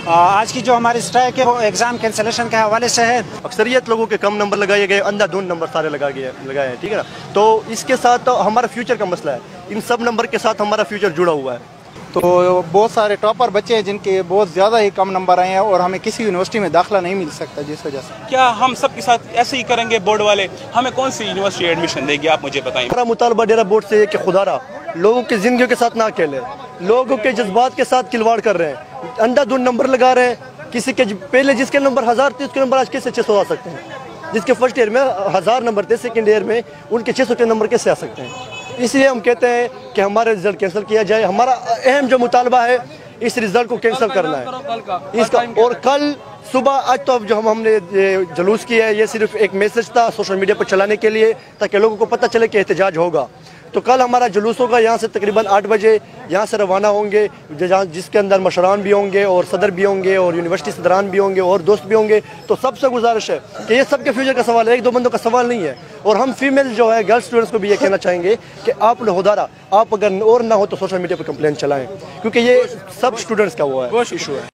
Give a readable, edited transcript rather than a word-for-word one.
आज की जो हमारी स्ट्राइक है वो एग्ज़ाम कैंसलेशन के हवाले से है। अक्सरियत लोगों के कम नंबर लगाए गए, अंधाधुंध नंबर सारे लगाए हैं, ठीक है ना। तो इसके साथ तो हमारा फ्यूचर का मसला है, इन सब नंबर के साथ हमारा फ्यूचर जुड़ा हुआ है। तो बहुत सारे टॉपर बच्चे हैं जिनके बहुत ज़्यादा ही कम नंबर आए हैं और हमें किसी यूनिवर्सिटी में दाखिला नहीं मिल सकता, जिस वजह से क्या हम सब के साथ ऐसे ही करेंगे? बोर्ड वाले हमें कौन सी यूनिवर्सिटी एडमिशन देगी, आप मुझे बताएं। हमारा मुतालबा डेरा बोर्ड से है कि खुदारा लोगों की ज़िंदगी के साथ ना खेले, लोगों के जज्बात के साथ खिलवाड़ कर रहे हैं, अंधाधुंध नंबर लगा रहे हैं। किसी के पहले जिसके नंबर 1000 थे उसके नंबर आज कैसे 600 आ सकते हैं? जिसके फर्स्ट ईयर में 1000 नंबर थे, सेकेंड ईयर में उनके 600 के नंबर कैसे आ सकते हैं? इसलिए हम कहते हैं कि हमारा रिजल्ट कैंसिल किया जाए। हमारा अहम जो मुतालबा है इस रिजल्ट को कैंसिल करना है इसका। और कल सुबह आज तो जो हमने जुलूस किया है ये सिर्फ एक मैसेज था सोशल मीडिया पर चलाने के लिए, ताकि लोगों को पता चले कि एहतजाज होगा। तो कल हमारा जुलूस होगा, यहाँ से तकरीबन 8 बजे यहाँ से रवाना होंगे, जिसके अंदर मशरान भी होंगे और सदर भी होंगे और यूनिवर्सिटी सदरान भी होंगे और दोस्त भी होंगे। तो सबसे गुजारिश है कि ये सबके फ्यूचर का सवाल है, एक दो बंदों का सवाल नहीं है। और हम फीमेल जो है गर्ल्स स्टूडेंट्स को भी ये कहना चाहेंगे कि आप लहोदारा आप अगर और ना हो तो सोशल मीडिया पर कंप्लेंट चलाएं, क्योंकि ये सब स्टूडेंट्स का वो है इशू है।